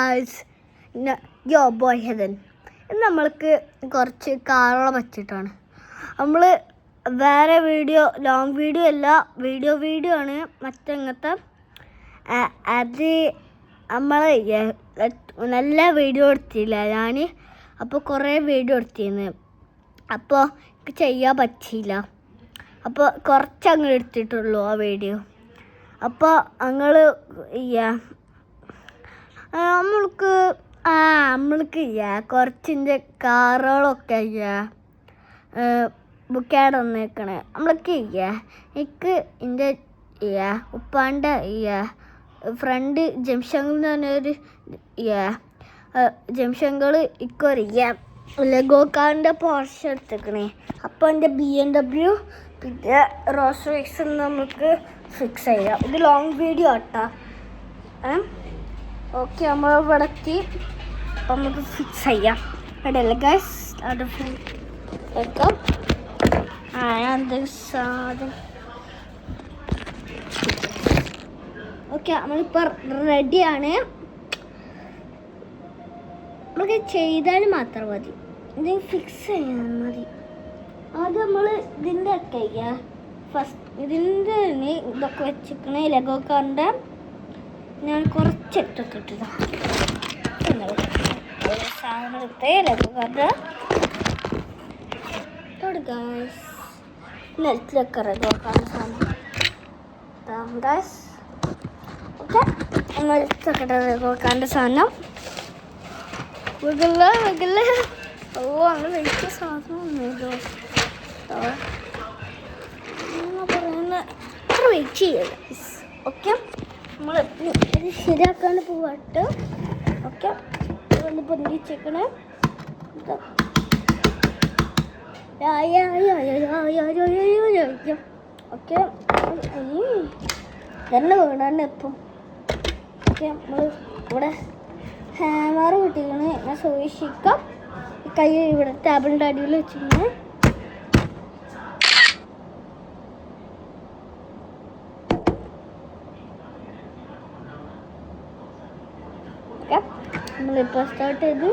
Guys, യോ boy ഹെദൻ. ഇന്ന് നമ്മൾക്ക് കുറച്ച് കാറുകളെ പറ്റിയിട്ടാണ്. നമ്മൾ വേറെ വീഡിയോ, ലോങ് വീഡിയോ അല്ല, വീഡിയോ ആണ് മറ്റങ്ങനത്തെ. അത് നമ്മൾ നല്ല വീഡിയോ എടുത്തില്ല ഞാൻ. അപ്പോൾ കുറേ വീഡിയോ എടുത്തിരുന്നു. അപ്പോൾ എനിക്ക് ചെയ്യാൻ പറ്റിയില്ല. അപ്പോൾ കുറച്ചങ്ങ് എടുത്തിട്ടുള്ളൂ ആ വീഡിയോ. അപ്പോൾ ഞങ്ങൾ നമ്മൾക്ക് കുറച്ചിൻ്റെ കാറുകളൊക്കെ ബുക്കായിട്ട് വന്നേക്കണേ. നമ്മൾക്ക് എനിക്ക് എൻ്റെ ഉപ്പാൻ്റെ ഫ്രണ്ട് ജംഷങ്കിൽ എന്ന് പറഞ്ഞൊരു ജംഷങ്ങൾ ഇക്കൊരു ലെഗോ കാറിൻ്റെ പോർഷ എടുത്തേക്കണേ. അപ്പോൾ എൻ്റെ BMW പിന്നെ റോസ് റോയ്സ് നമുക്ക് ഫിക്സ് ചെയ്യാം. ഇത് ലോങ് വീഡിയോ ആട്ടാ. ഓക്കെ, നമ്മൾ ഇവിടെ എത്തി. അപ്പം നമുക്ക് ഫിക്സ് ചെയ്യാം. ഇടയില്ല ഗൈസ്, അവിടെ വെക്കാം. സാധനം ഓക്കെ, നമ്മളിപ്പോൾ റെഡിയാണ്. നമുക്ക് ചെയ്താൽ മാത്രം മതി, ഇത് ഫിക്സ് ചെയ്യാൻ മതി. ആദ്യം നമ്മൾ ഇതിൻ്റെ ഒക്കെ ഫസ്റ്റ് ഇതിൻ്റെ ഇതൊക്കെ വെച്ചിരിക്കണേ. ലെഗോ കാറിൻ്റെ ഞാൻ കുറച്ചെടുത്തിട്ടതാണ് സാധനം എടുത്തേ. ലെഗോ കാറിൻ്റെ ഗായ്സ് നെറ്റിലൊക്കെ ലെഗോ കാറിൻ്റെ സാധനം ഗായ്സ്. ഓക്കെ, നെറ്റിലൊക്കെ ലെഗോ കാറിൻ്റെ സാധനം വികല. ഓ, അങ്ങനെ വലിയ സാധനം ഒന്നുമില്ലോ പറയുന്ന വെയിറ്റ് ചെയ്യുക. ഓക്കെ, നമ്മൾ ഇത് ശരിയാക്കാണ്ട് പോവാട്ട്. ഓക്കെ, ഒന്ന് പൊന്തിച്ചേക്കണേ. ഓക്കെ, തന്നെ വീടാണ്ട് എപ്പം. ഓക്കെ, നമ്മൾ ഇവിടെ ഹാമർ കിട്ടിക്കണ്. ഞാൻ സൂക്ഷിക്കാം. കൈ ഇവിടെ ടേബിളിൻ്റെ അടിയിൽ വെച്ചിങ്ങനെ. ഓക്കെ, നമ്മളിപ്പോൾ സ്റ്റാർട്ട് ചെയ്തു.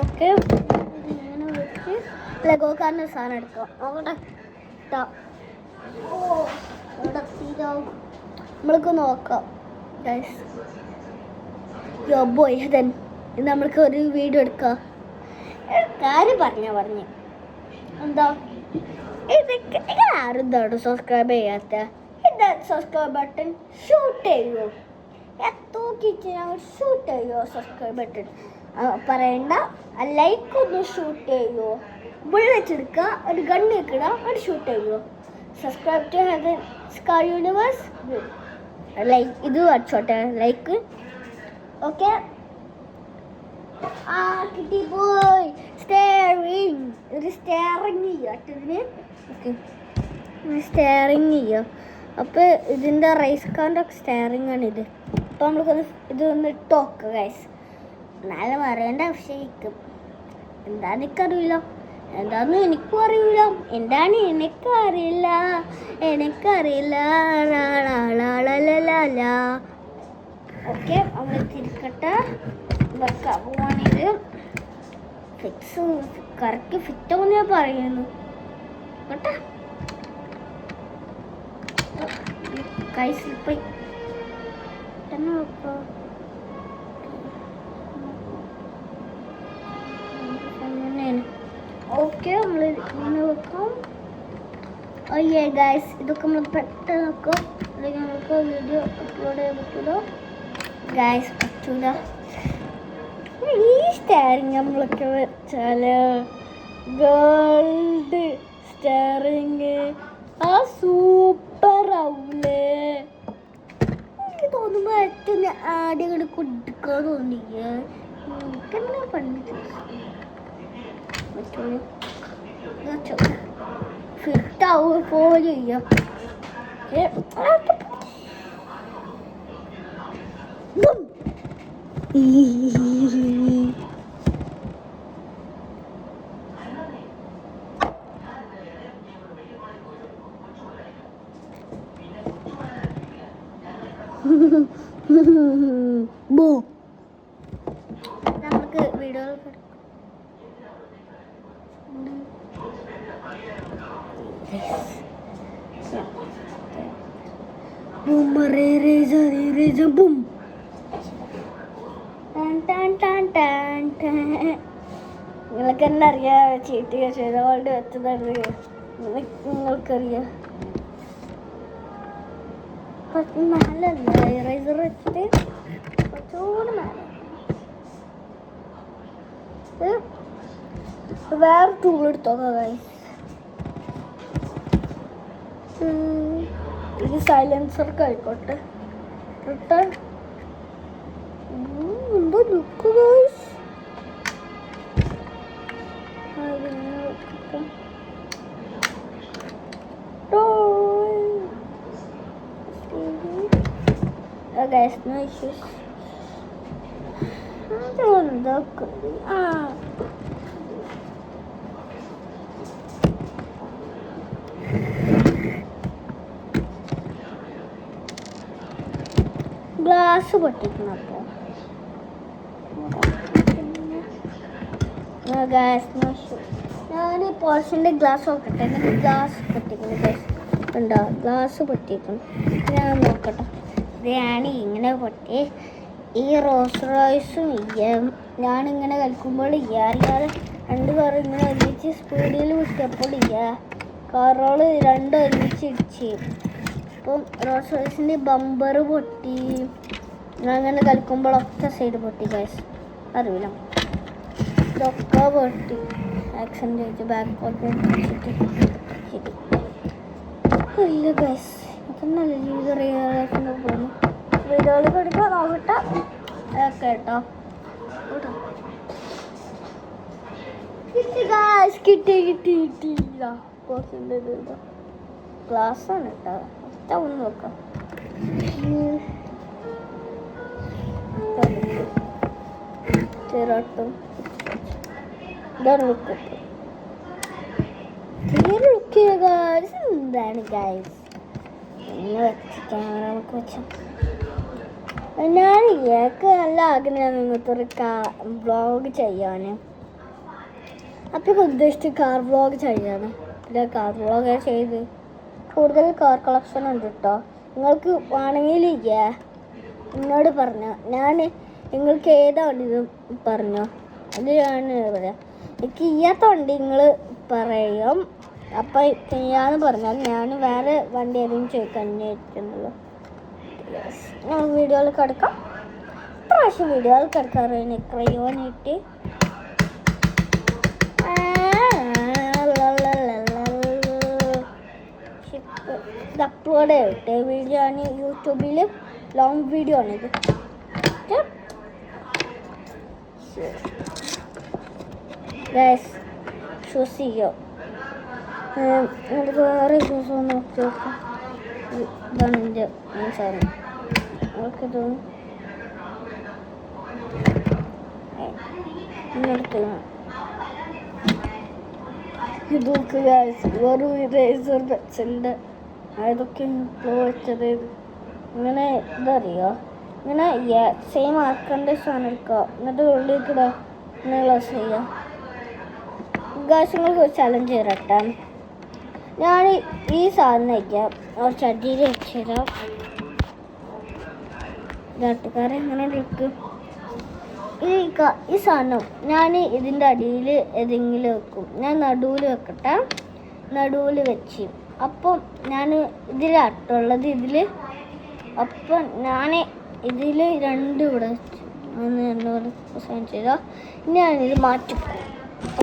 ഓക്കെ, ഓക്കെ, ഇങ്ങനെ വെച്ച് ലെഗോ കാറിൻ്റെ സാധനം എടുക്കാം. അവിടെ ഇവിടെ തീരാവും. നമ്മൾക്ക് നോക്കാം ഗൈസ്. യോ ബോയ് ഹെദൻ, ഇത് നമ്മൾക്ക് ഒരു വീഡിയോ എടുക്കാം. കാര്യം പറഞ്ഞു എന്താ ഇതൊക്കെ ആരെന്താണ് സബ്സ്ക്രൈബ് ചെയ്യാത്ത? എന്താ സബ്സ്ക്രൈബ് ബട്ടൺ ഷൂട്ട് ചെയ്യുമോ? തൂക്കിച്ച് ഞങ്ങൾ ഷൂട്ട് ചെയ്യുമോ സബ്സ്ക്രൈബ് ബട്ടൺ? പറയണ്ട. ലൈക്ക് ഒന്ന് ഷൂട്ട് ചെയ്യുമോ? ബുള്ളറ്റ് എടുക്കുക, ഒരു ഗണ്ണ് വെക്കുക, ഒരു ഷൂട്ട് ചെയ്യുമോ? Subscribe to Heathen Scar universe. Like ഇത് അടിച്ചോട്ടെ, ലൈക്ക്. ഓക്കെ, കിട്ടി പോയി. സ്റ്റെയറിങ്, ഒരു സ്റ്റെയറിങ് ചെയ്യാട്ടതിന്. ഓക്കെ, സ്റ്റെയറിങ് ചെയ്യാം. അപ്പോൾ ഇതിൻ്റെ റൈസ് കാറിൻ്റെ സ്റ്റെയറിങ് ആണിത്. അപ്പോൾ നമ്മൾക്കൊന്ന് ഇതൊന്ന് ഇട്ട് നോക്കുക ഗൈസ്. എന്നാലും അറിയേണ്ട ആവശ്യമായിരിക്കും. എന്താണെന്ന് എനിക്കറിയില്ല, എന്താണെന്ന് എനിക്കും അറിയില്ല, എന്താണ് എനിക്കറിയില്ല. ഓക്കെ, നമ്മൾ തിരിക്കട്ടെ. വെക്കാൻ പോവാണിത്. ഫിക്സ് കറക്റ്റ് ഫിറ്റാവുമെന്ന് ഞാൻ പറയുന്നു കേട്ടോ. കൈ സ്ലിപ്പായി തന്നെ വെക്കാം. ഓക്കെ, നമ്മൾ ഇങ്ങനെ വെക്കാം. ഓക്കെ ഗൈസ്, ഇതൊക്കെ നമ്മൾ പെട്ടെന്ന് വെക്കാം. അല്ലെങ്കിൽ നമുക്ക് വീഡിയോ അപ്ലോഡ് ചെയ്യാൻ പറ്റില്ല ഗൈസ്, പറ്റൂല. ഈ സ്റ്റെയറിങ് നമ്മളൊക്കെ വെച്ചാൽ ഗോൾഡ് സ്റ്റെയറിങ് സൂപ്പർ ആവൂലേ? എനിക്ക് തോന്നുമ്പോൾ ഏറ്റവും ആദ്യം കൂടെ കൊടുക്കാൻ തോന്നിയേ. എനിക്കെന്നെ പണിട്ട് പറ്റുള്ളൂ. ഫിറ്റ് ആവുക പോലും ചെയ്യാം. നമുക്ക് വീഡിയോ നിങ്ങൾക്ക് തന്നെ അറിയാം ചീട്ട് ചെയ്തോണ്ട് വെച്ചതാണ്. നിങ്ങൾക്കറിയാം മേലല്ല ഇറേസർ വെച്ചിട്ട് കുറച്ചുകൂടി മേലെ വേറെ ടൂൾ എടുത്തോക്കാം. ഇത് സൈലൻസർക്ക് ആയിക്കോട്ടെ. റിട്ടേൺ എന്തോ look guys. Guys, no issues. Glass പൊട്ടിക്കണം. അപ്പോൾ ഞാൻ പോർഷൻ്റെ ഗ്ലാസ് നോക്കട്ടെ. എന്നിട്ട് ഗ്ലാസ് പൊട്ടിക്കണം. ഉണ്ടോ ഗ്ലാസ് പൊട്ടിക്കണം? ഞാൻ നോക്കട്ടെ. ഇതാണ് ഇങ്ങനെ പൊട്ടി. ഈ റോസ് റോയ്സും ഞാനിങ്ങനെ കളിക്കുമ്പോൾ അറിയാതെ രണ്ട് കാർ ഇങ്ങനെ ഒരുമിച്ച് സ്പീഡിൽ വിട്ടപ്പോൾ കാറുകൾ രണ്ടും ഒരുമിച്ച് ഇടിച്ച്. അപ്പം റോസ് റോയ്സിൻ്റെ ബമ്പർ പൊട്ടി. ഞാൻ അങ്ങനെ കളിക്കുമ്പോഴൊക്കെ സൈഡ് പൊട്ടി ഗൈസ്. അറിയില്ല ഇതൊക്കെ പൊട്ടി. ആക്സിഡൻറ്റ് വെച്ച് ബാക്ക് പോക്കറ്റ് വെച്ചിട്ട് ശരി ഇല്ല ഗൈസ്. നല്ല ജീവിതം റിയലൈസിൻ്റെ പോകുന്നു. വീഡിയോയിൽ കൊടുക്കാൻ നോക്കട്ടെ കേട്ടോ. കിട്ടിയില്ല. ക്ലാസ്സാണ് കേട്ടോ. ഒന്ന് നോക്കാം. ചെറുട്ടും ഇതാണ് ലുക്ക്. എന്താണ് ഗൈസ് ക്യാമറ നമുക്ക് വെച്ചാൽ ഞാൻ എനിക്ക് നല്ല ആഗ്രഹമാണ് ഇങ്ങനത്തെ ഒരു വ്ളോഗ് ചെയ്യാൻ. അപ്പം ഉദ്ദേശിച്ച് കാർ വ്ളോഗ് ചെയ്യാൻ. പിന്നെ കാർ വ്ളോഗ് ചെയ്ത് കൂടുതൽ കാർ കളക്ഷൻ ഉണ്ട് കേട്ടോ. നിങ്ങൾക്ക് വേണമെങ്കിൽ എന്നോട് പറഞ്ഞോ. ഞാൻ നിങ്ങൾക്ക് ഏതാ വണ്ടി പറഞ്ഞോ അത് ഞാൻ പറയാം. എനിക്ക് ചെയ്യാത്ത വണ്ടി നിങ്ങൾ പറയും. അപ്പം ചെയ്യാന്ന് പറഞ്ഞാൽ ഞാൻ വേറെ വണ്ടി ഏതെങ്കിലും ചോദിക്കാൻ അന്വേഷിക്കുന്നുള്ളൂ. വീഡിയോയിൽ കിടക്കാം. പ്രാവശ്യം വീഡിയോയിൽ കിടക്കാറ് ക്രയോണിട്ട് ഇത് അപ്ലോഡ് ചെയ്തിട്ട് വീഡിയോ ആണ്. യൂട്യൂബിൽ ലോങ് വീഡിയോ ആണിത്. ഗൈസ് ഷൂസ് ചെയ്യോ. എനിക്ക് വേറെ ഷൂസ് ഒന്ന് നോക്കി നോക്കാം. ഇതാണ് എൻ്റെ സാധനം. അവർക്ക് തോന്നും ഇതൊക്കെ വെറും ഇറേസർ വെച്ചിട്ടുണ്ട്. അതൊക്കെ ഇപ്പോൾ വെച്ചത് ഇങ്ങനെ ഇതറിയോ. ഇങ്ങനെ സെയിം ആക്കേണ്ട സാധനം എടുക്കുക. എന്നിട്ട് ഉള്ളിൽ കൂടെ ഇങ്ങനെ ക്ലോസ് ചെയ്യുക. ഗാസങ്ങൾക്ക് ഒരു ചലഞ്ച് തരട്ടെ. ഞാൻ ഈ സാധനം വയ്ക്കാം. കുറച്ച് അടിയിൽ വെച്ച് തരാം. നാട്ടുകാരെ എങ്ങനെ എടുക്കും. ഈ സാധനം ഞാൻ ഇതിൻ്റെ അടിയിൽ ഏതെങ്കിലും വെക്കും. ഞാൻ നടുവിൽ വെക്കട്ടെ. നടുവിൽ വെച്ച് അപ്പം ഞാൻ ഇതിലാട്ടുള്ളത് ഇതിൽ. അപ്പം ഞാൻ ഇതിൽ രണ്ട് ഇവിടെ വെച്ചു. എന്നോട് സൈൻ ചെയ്തോ. ഇനി ഞാനിത് മാറ്റും.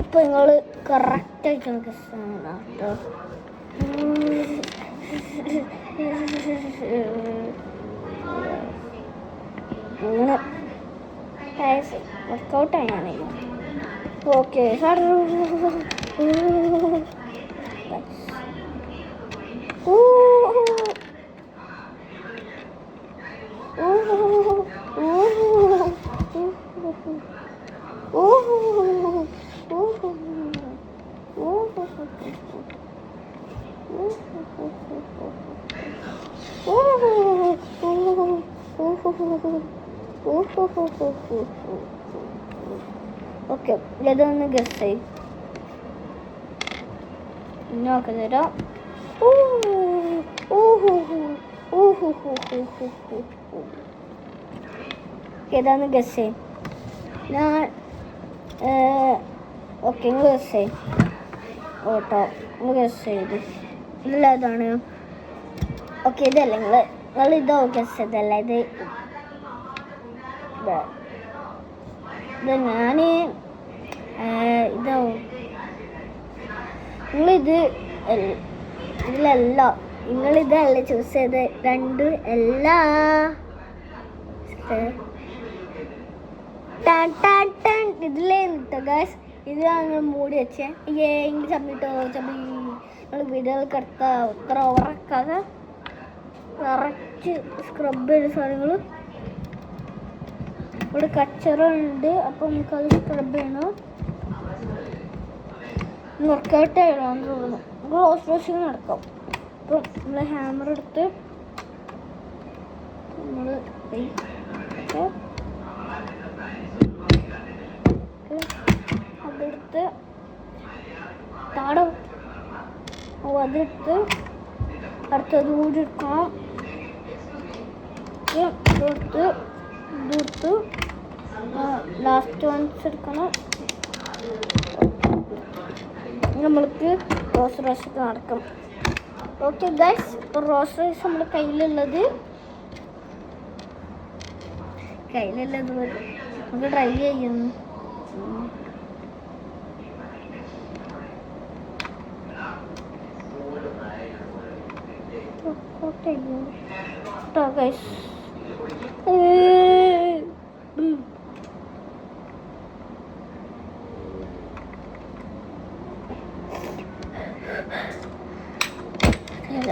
അപ്പോൾ നിങ്ങൾ കറക്റ്റായിട്ട് നമുക്ക് സാധനം കേട്ടോ. അങ്ങനെ വർക്കൗട്ടാണ് ഞാനില്ല. ഓക്കെ ഓക്കെ, ഇതൊന്ന് ഗസ് ചെയ്യും. നോക്കി തരാം. ഏതാന്ന് ഗസ് ചെയ്യും. ഞാൻ ഓക്കെ, നിങ്ങൾ ഗസ് ചെയ്യും ഓട്ടോ. നിങ്ങൾ ഗസ് ചെയ്ത് ഇല്ല, ഇതാണ്. ഓക്കെ, ഇതല്ല. നിങ്ങൾ ഇതോ ഗസ് ചെയ്തല്ല. ഇത് ഞാൻ ഇതാവും. നിങ്ങളിത് ഇതിലല്ല, നിങ്ങളിതല്ല ചൂസ് ചെയ്ത്. രണ്ട് അല്ല. ഇതിലേ നിട്ടോ ഗൈസ്. ഇത് ഞങ്ങൾ മൂടി വെച്ചേ. ഇങ്ങനെ ചമ്മിട്ടോ നിങ്ങൾ വീടുകൾ കിടത്ത ഉത്തര ഉറക്കാതെ നിറച്ച് സ്ക്രബ് ചെയ്ത സാധനങ്ങൾ. ഇവിടെ കച്ചറ ഉണ്ട്, അപ്പം നമുക്കത് സ്ക്രബ് ചെയ്യണം. വർക്കൗട്ട് ചെയ്യണമെന്ന് തോന്നുന്നു. നമുക്ക് ഹോസ് വാഷിങ് നടക്കാം. അപ്പം നമ്മൾ ഹാമർ എടുത്ത് നമ്മൾ അതെടുത്ത് താട അതെടുത്ത് അടുത്തത് കൂടി എടുക്കണം. ഇതെടുത്ത് ലാസ്റ്റ് വൺസ് എടുക്കണം. നമ്മൾക്ക് റോസ് റൈസ് നടക്കും. ഓക്കെ ഗൈസ്, ഇപ്പോൾ റോസ് റൈസ് നമ്മുടെ കയ്യിലുള്ളത് നമുക്ക് ട്രൈ ചെയ്യുന്നു.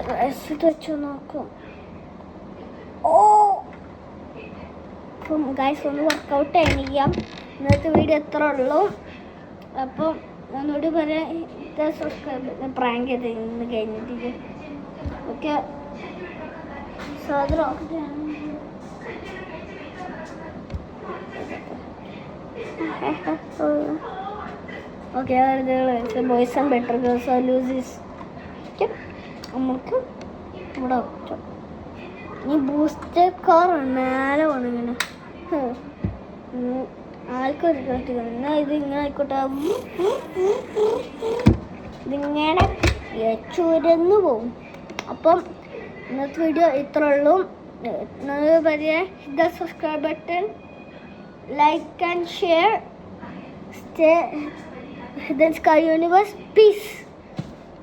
ഗൈസ് വെച്ച് നോക്കും. അപ്പം ഗൈസ് ഒന്ന് വർക്കൗട്ട് ചെയ്യാം. ഇന്നത്തെ വീഡിയോ എത്ര ഉള്ളൂ. അപ്പം ഒന്നുകൂടി പറയാം, സബ്സ്ക്രൈബ് പ്രാങ്ക് ചെയ്ത് ഇന്ന് കഴിഞ്ഞിട്ട്. ഓക്കെ, സാധനം okay. Boys and better girls are losers. നമുക്ക് ഇവിടെ ഒറ്റ ഈ ബൂസ്റ്റർ കാർ മേലെ പോകണം. ഇങ്ങനെ ആൾക്കൊരു എന്നാൽ ഇത് ഇങ്ങനെ ആയിക്കോട്ടെ. ഇതിങ്ങനെ ചുരന്ന് പോവും. അപ്പം ഇന്നത്തെ വീഡിയോ ഇത്ര ഉള്ളൂ. the subscribe button, like and share. Stay then Sky Universe. Peace.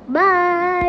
Bye.